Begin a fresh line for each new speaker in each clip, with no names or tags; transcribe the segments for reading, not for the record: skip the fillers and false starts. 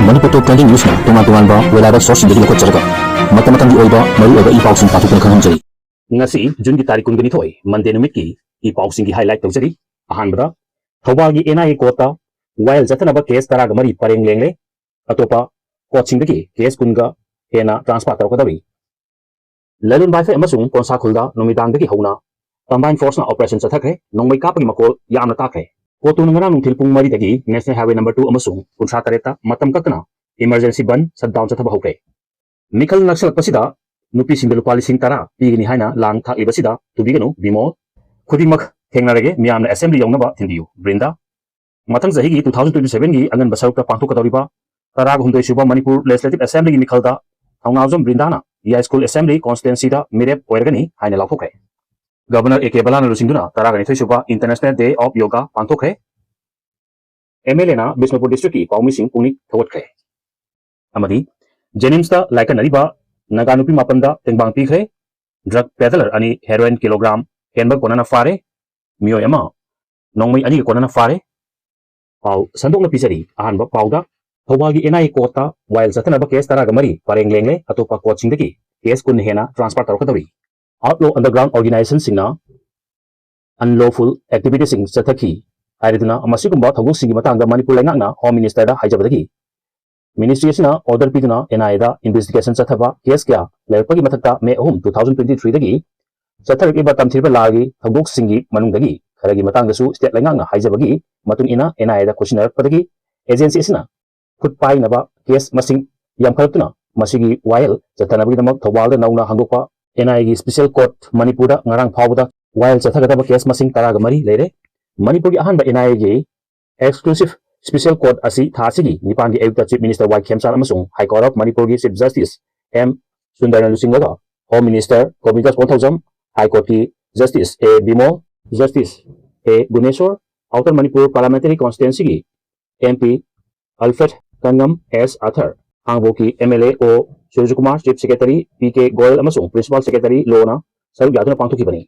Manipur Top Trending News na tungan-tungan ba reliable source dari lokot jaraga mata-matang di oiba maru oiba ipausing patukan khangjari ngasi June gi tarik 22 Monday numit ki ipausing gi highlight tawjari ahanbada thawal gi NIA kota while jatanaba case taraga mari pareng lengle atopa coaching dagi case kunga hena transfer tarakadawi lalun baife amasung ponsa khulda nomidang dagi hauna combined force na operation chathakhe nongmai kapagi makol yamna takhe COTU nangana nungthil pung mari dagi National Highway number 2 amasung kunsa tareta matam kakna emergency ban shutdown chathaba hokre mikhal naksalak pasida nupi singda lupa lising tara pigini haina lang thak ibasida tubiganu bimo khudingmak thengnarege miyamna assembly yongnaba thindiyu Th.Brinda matang jahi gi 2027 gi angan basarukta pangthok kadoriba taraga hundoi suba Manipur Legislative Assembly gi mikhalda thawngnawjom Th.Brinda na ya school assembly constituency da mirep oirgani haina laukokre Governor A.K. Balana Lusingduna Taragani Thuisuba International Day of Yoga Pangthokre MLA na Bishnupur District ki Paumi Singh Pungnik Thawatkhre amadi Jennings da laikanariba Naganupi Mapanda Tengbang Pikre drug peddler ani heroin kilogram henbag konana fare miyoi ama nongmai ani konana fare pau sandokna pisari ahanba pauda thawagi NIA kota while jatanaba case taraga mari pareng lengle atopa coaching dagi case kun hena transfer tarokadawi outlaw underground organizations singna unlawful activities sing chathaki haiduna amasigumba thaguk singi matangda Manipur lengakna Home Minister da haijabadagi Ministry asina order piduna NIA da investigation chathaba case kya lerpagi mathakta May 2023 dagi chathariba tamthirba lagi thaguk singi manungdagi kharagi matangdasu state lengakna haijabagi matun ina NIA da questionnaire padagi agency asina khut pai naba case masing yamkhartuna masigi while chathanabagi damak thawal da nauna hangokpa NIA gi special court Manipur da ngarang phawda while chathagadaba case masing taraga mari leire Manipur gi ahanba NIA gi exclusive special court asi thasigi nipan gi ayukta chief minister Y Khemsar amasung high court of Manipur gi chief justice M Sundaran Lusinglaga home minister Komitas 1000 high court ki justice A Bimo justice A Guneshwar outer Manipur parliamentary constituency gi MP Alfred Kangam S Arthur Hangboki MLA O Surjukumar Chief Secretary PK Goyal amasung Principal Secretary Lona saruk yatuna pangthokibani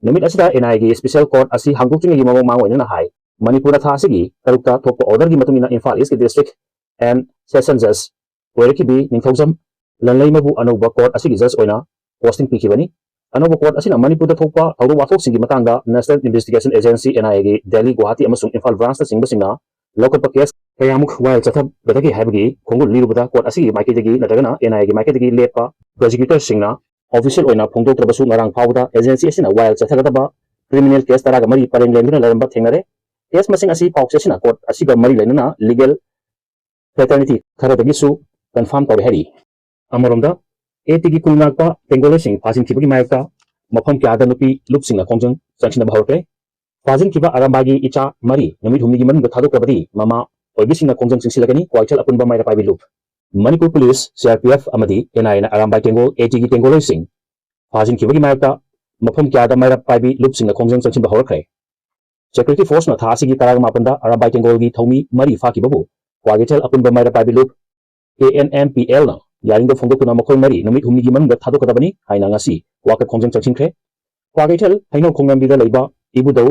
numit asida NIA gi special court asi hangdokching gi mamong mangoina na hai Manipur tha asigi tarukta thokpa order gi matungina Imphal East district and session judge oirkibi ningthaujam lanlai mabu anoba court asigi judge oina posting pikibani anoba court asina Manipur da thokpa thawru wathok singi matangda National Investigation Agency NIA gi Delhi Guwahati amasung Imphal branch ta singbasingna lokotpa case kayamuk while chathab badagi haibagi khongul lirubada court asigi maikidagi natagana NIA gi maikidagi lepa prosecutor singna official oina phongdoktrabasu ngarang phawda agency asina while chathagadaba criminal case taraga mari pareng lengduna laramba thengnare case masing asi pauk asina court asiga mari lenuna legal fraternity kharadagi su confirm tawre hari amoromda AT gi kulnakpa tengole sing phasing thibagi mayakta mafam kyada nupi lupsingna khongjang sangsina bhaurte phasing kiba arambagi icha mari numit humni gi manung thadokrabadi mama oibisingna khongjang singsilagani kwaichal apunba mayra paibi lup Manipur Police CRPF amadi NIA na arambai tengol AT gi tengol sing phasing kibagi mayakta mafam kyada mayra paibi lupsingna khongjang sangsin bahorkre security force na thasi gi taraga mapanda arambai tengol gi thomi mari fa kibabu kwaichal apunba mayra paibi lup ANMPL na yaringdo phongdokuna makhoi mari numit humni gi manung thadokadabani haina ngasi wakat khongjang sangsinkhre kwaichal haino khongnambi da leiba ibudau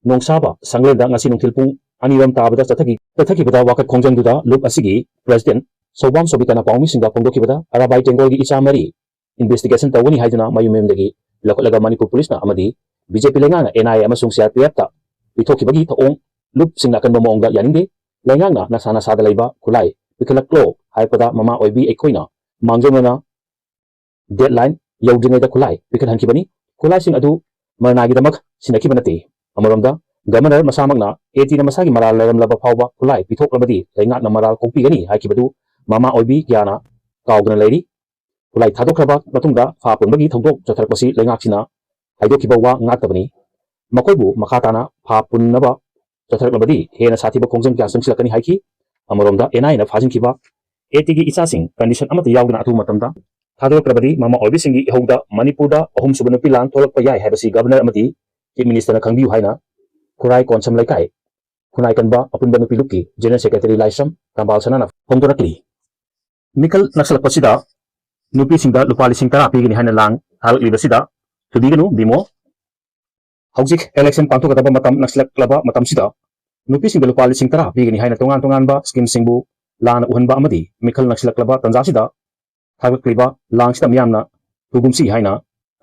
nongsaba sanglenda ngasi nungthilpung aniram tabada chathaki bada wakat khongjang duda lup asigi president Sobam Sobitana Paumi Singa Pongdokibada Arabai Tengol gi icha mari investigation tawani haiduna mayumemdagi lakolaga Manipur Police na amadi BJP lengana NIA amasung CRPF ta bithokibagi thaong lup singna kanba mongda yaninde lengana nasana sada leiba khulai pikhalaklo haipada mama oibi ekoina mangjona deadline yaudringai da khulai pikhalhankibani khulai sing adu marnagi damak sinakibanate amoromda Governor masamagna AT na masagi maral leram laba phawba khulai pithoklabadi lengak na maral kokpigani haikibadu mama oibi gyana kaugna leiri khulai thadokraba matungda fa punbagi thongdok chatharpasi lengak sina haidokiba wa ngaktabani makoibu makhatana fa punnaba chatharklabadi hena sathiba khongjang kya sangsilakani haiki amoromda NIA na phajin kiba AT gi icha sing condition amata yawgna athu matamda thadokrabadi mama oibi singi hauda Manipur da ahum subana pilang tholakpa yai haibasi governor amati chief minister na khangbiu haina Kurai konsam laikai kunai kanba apunba nupi luki general secretary Laisam Kambal Sanana Hongdorakli Mikal naksalakpasida nupi singda lupa lising tara pigini haina lang halak libasida tubiganu bimo haujik election pantokataba matam nakslaklaba matam sida nupi singda lupa lising tara pigini haina tongan ba scheme singbu लान उहनबा अमदी मिखल नक्सलक्लबा तंजासिदा थागक्लिबा लांगसिदा मियामना तुगुमसी हाइना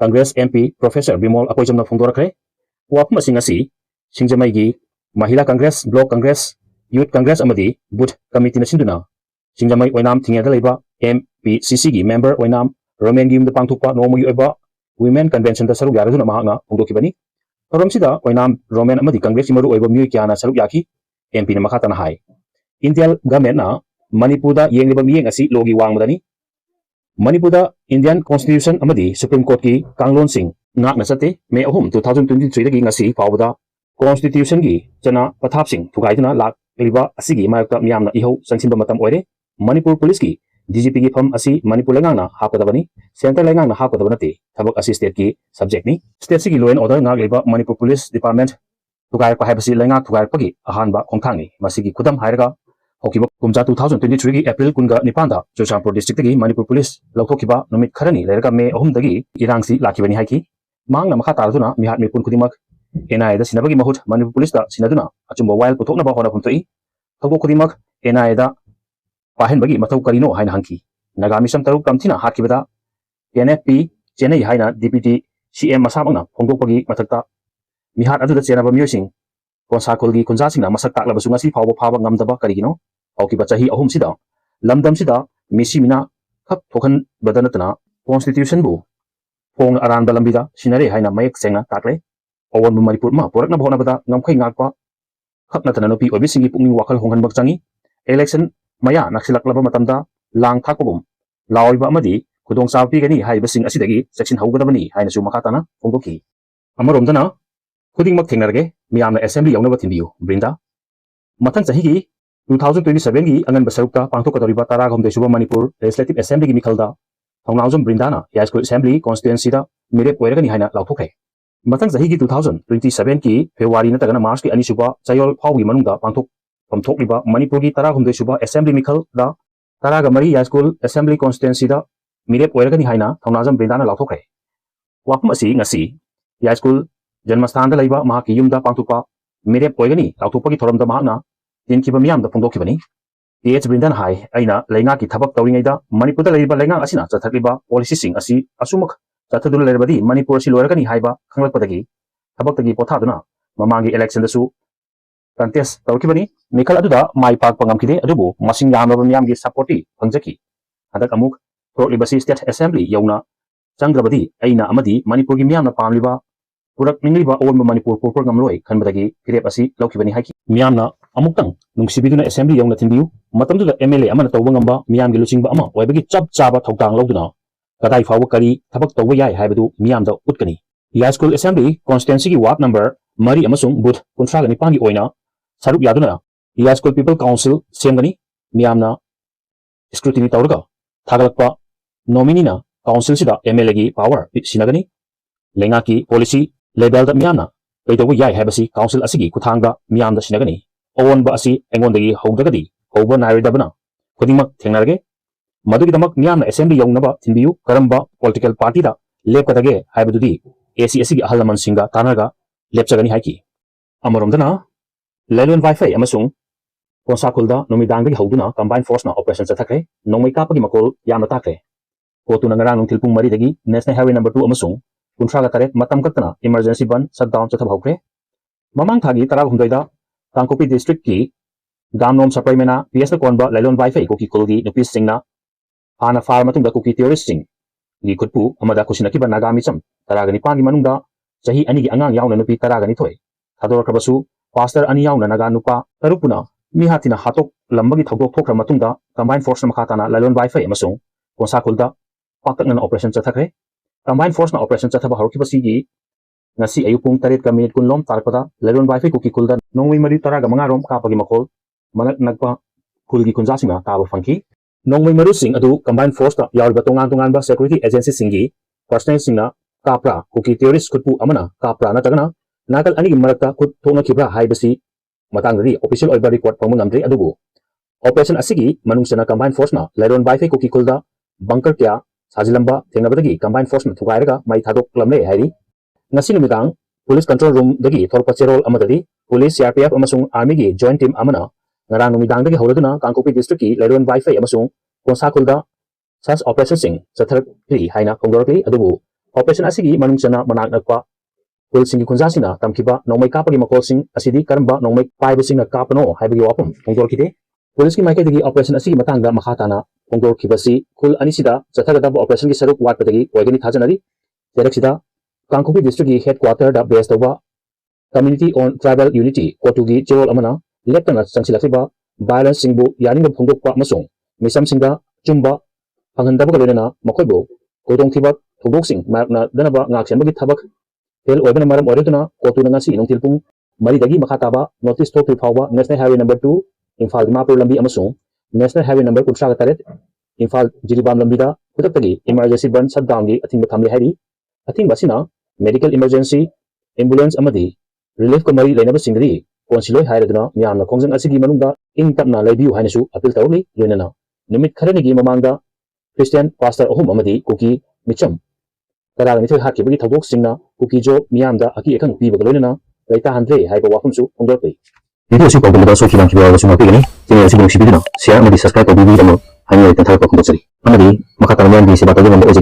कांग्रेस एमपी प्रोफेसर बिमोल अकोइजमना फोंदोरखरे वाफम सिंह असि सिंगजमैगी महिला कांग्रेस ब्लॉक कांग्रेस यूथ कांग्रेस अमदी बुथ कमिटी नसिंदुना सिंगजमै ओइनाम थिंगेदा लेबा एमपीसीसी गी मेंबर ओइनाम रोमेन गी युमदा पांगथोकपा नोमगी ओइबा women convention da saruk yaraduna mahakna phongdokibani thoramsida oinam roman amadi congress maru oiba miyoi kyana saruk yaki mp na makhatana hai indian government na manipur da yengliba miyeng asi logi wangmadani manipur da indian constitution amadi supreme court ki kanglon sing ngakna sate may 2023 dagi ngasi fawda constitution gi chana pathap sing thugaiduna lak liba asigi mayakta miyamna iho sangsimba matam oire manipur police ki DGP की फम असी Manipur लेंगांगना हापकदबनी centre लेंगांगना हापकदबनते थबक असी state की subject नि state की law and order नाग लेबा Manipur police department तुगाय पाहाबसी लेंगा तुगाय पगी अहानबा खोंथांगनी मसिगी खुदम हायरगा होकिबा कुमजा 2023 की अप्रैल कुनगा निपांदा चुरचांपुर district की मणिपुर पुलिस लौथोकिबा नुमित खरनी लेरगा मे अहुम दगी इरांगसी लाखिबनी हाइकी मांगना मखा तारदुना मिहात मिपुन खुदिमक एनआई दा सिनबगी महुत मणिपुर पुलिस दा सिनदुना अचुंबा वाइल पुथोकनबा होना पुंतई थबो खुदिमक एनआई दा पाहनबगी मथौ करिनो हाइना हंकी नागामी सम तरुक तमथिना हाकिबदा एनएफपी चेन्नई हाइना डिप्यूटी सीएम मसामना फोंदोकपगी मथक्ता मिहात अदुदा चेनबा मियोसिंग कोनसाखोलगी कुंजासिंगना मसक ताकलबसु ngasi फावबा फाबा ngamdaba karigino haukiba chahi ahum sida lamdam sida misi mina khak thokhan badanatna constitution bu phong aran balambida sinare haina mayek sengna takle awon manipur ma porakna bhona bada ngamkhai ngakpa khakna tana nopi obisingi pungning wakal honghan bak changi election maya naksilaklaba matamda lang thakpagum lawiba amadi khudong sapi gani haibasing asidagi section haugadabani haina su makatana phongdoki amaromdana khuding mak thengnarge miyamna assembly yawnaba thimbiu Brinda mathang chahi gi 2027 gi angan basarukta pangthokadoriba taragomde suba manipur legislative assembly gi mikhalda thongnawjom Brinda na high school assembly constituency da mere poiragani haina lauthokhe mathang chahi gi 2027 ki February natagana March ki ani suba chayol phawgi manungda pangthok pamthokliba manipur gi taragomde suba assembly mikhal da taraga mari high school assembly constituency da mere poiragani haina thongnawjom Brinda na lauthokhe wapum asi ngasi high school जन्मस्थान लैबा महाकी युमदा पांथुपा मेरे पोयगनी लाउथोपगी थोरमदा महाना तिनकिबा मियामदा फोंदोकिबनी Th.Brinda हाय अइना लैंगा की थबक तौरिङैदा मणिपुर दा लैबा लैंगा असिना चथकलिबा policy सिंग असि असुमक चथदुन लैरबदी मणिपुर सि लोरगनी हायबा खंगलपदगी थबकतगी पोथादुना ममांगी election दसु contest तौरकिबनी मिखल अदुदा माइ पाक पंगमखिदे अदुबु मसिंग यामबा मियामगी सपोर्टी फंगजकी हदक अमुक थोरलिबसि स्टेट असेंबली यौना चंग्रबदी अइना अमदी मणिपुर की मियामना पामलिबा पुरक निंगलिबा ओनबा मणिपुर पोपर गमलोय खनबदगी फिरेप असि लौखिबनी हाइकी मियामना अमुक्तंग नुंगसिबिदुना असेंबली यौना थिंबियु मतमदुदा एमएलए अमना तौबा ngamba मियामगी लुचिंगबा अमा ओइबगी चप चाबा थौतांग लौदुना कदाई फावबा करी थबक तौबा याय हाइबदु मियामदा उतकनी हाई स्कूल असेंबली कॉन्स्टिट्यूएंसी की वार्ड नंबर मरी अमसुंग बुथ 39 की ओइना saruk yaduna high school people council सेमगनी मियामना स्क्रूटिनी तौरगा थागलकपा नॉमिनीना काउंसिल सिदा एमएलए की पावर सिनगनी लेंगा की पॉलिसी लेवल दा मियामना कइतौबा याय हाइबसी काउंसिल असिगी खुथांगदा मियामदा सिनगनी ओवनबा असि एंगोंदगी हौदगदी हौबा नायरदबना खुदिमक थेंगनारगे मदुगिदमक मियामना असेंबली यौनबा थिंबियु करंबा पॉलिटिकल पार्टी दा लेपकदगे हाइबदुदी एसी असिगी अहलमन सिंगा तानरगा लेपचगनी हाइकी अमरोमदना लेलोन वाईफाई अमसुंग कोसाखुलदा नुमिदांगदगी हौदुना कंबाइन फोर्स ना ऑपरेशन चथखरे नोंमै कापगी मकोल यामना ताखरे कोतुना ngara nungthil pung mari dagi national highway number 2 अमसुंग कुंथ्रागा तरेट मतम कतना इमरजेंसी बन शटडाउन चथब हौख्रे ममांग थागी तराग हुमदैदा तांकोपी डिस्ट्रिक्ट की गामनोम सप्राइमेना पीएस कोनबा लेलोन वाईफाई कोकी कुलगी नुपी सिंगना हाना फार मतुंग कुकी टेररिस्ट सिंग गी खुटपु अमदा खुसिनकी नागामी चम तरागनि पांगी मनुंगदा चही अनि गी अंगांग यावना नुपी तरागनि थोय थादोरखबसु पास्टर अनि यावना नागा नुपा तरुपुना मिहातिना हातोक लंबगी थौदोक थोखरा मतुंगदा कंबाइन फोर्स मखाताना लेलोन वाईफाई अमसुंग कोसाखुलदा पाकतनना ऑपरेशन चथखरे कंबाइन फोर्स ना ऑपरेशन चथब हौरखिबसिगी ngasi ayupung taret ka minute kunlom tarpada leron wifi kuki kulda nongwi mari taraga mangarom kapagi makol manak nagpa kulgi kunjasinga taba fangki nongwi maru sing adu combined force ta yawriba tongan ba security agency singi personnel singna kapra kuki terrorist kutpu amana kapra na tagana nakal ani marakta kut thona khibra haibasi matangri official oiba record pamungamdri adubu operation asigi manungsana combined force na leron wifi kuki kulda bunker kya sajilamba thengnabadagi combined force na thugairaga mai thadok lamle hairi ngasi numitang police control room dagi thorpa cherol amadadi police CRPF amasung army gi joint team amana ngarang numidangdagi hauraduna Kangkopi district ki Lairon Wi-Fi amasung Konsakulda such operation sing chathari haina kongdorki adubu operation asigi manungchana manak nakpa kul singi kunjasina tamkiba nongmai kapagi makol sing asidi karamba nongmai paibu singna kapano haibagi wapum kongdorkite police ki maikadagi operation asigi matangda makhatana kongdorkibasi kul anisida chathagadaba operation ki saruk watpadagi oigani thajanari Tereksida Kangkopi district ki headquarter da base toba community on tribal unity COTU gi chirol amana leptana changsilakriba violence singbu yaning phongdokpa amasung misam singda chumba panghandaba galena makoibo kodong thibak thobok makna danaba ngaksenbagi thabak tel oibana maram oreduna COTU ngasi nongtilpung maridagi makhataba notice to phawba national highway number 2 Imphal Dimapur lambi amasung national highway number 38 Imphal Jiribam lambida kutaktagi emergency ban shutdown gi athingba thamli hairi athingba sina medical emergency ambulance amadi relief kamari lainaba singri konsiloi hairaduna miyamna khongjang asigi manungda ing tapna laibiu hainasu appeal tawli loinana numit kharanigi mamangda Christian pastor ahum amadi kuki micham taragani thoi hakibagi thawok singna kuki jo miyamda aki ekang pibaga loinana laita handre haiba wafumsu hongdorpe video si pawdulada so kilang kibawa sunga pigani channel si bong sibidina share amadi subscribe tawbibi damo haini tan thar pa khondok sari amadi makata namyan gi seba tawbi ngam ojeri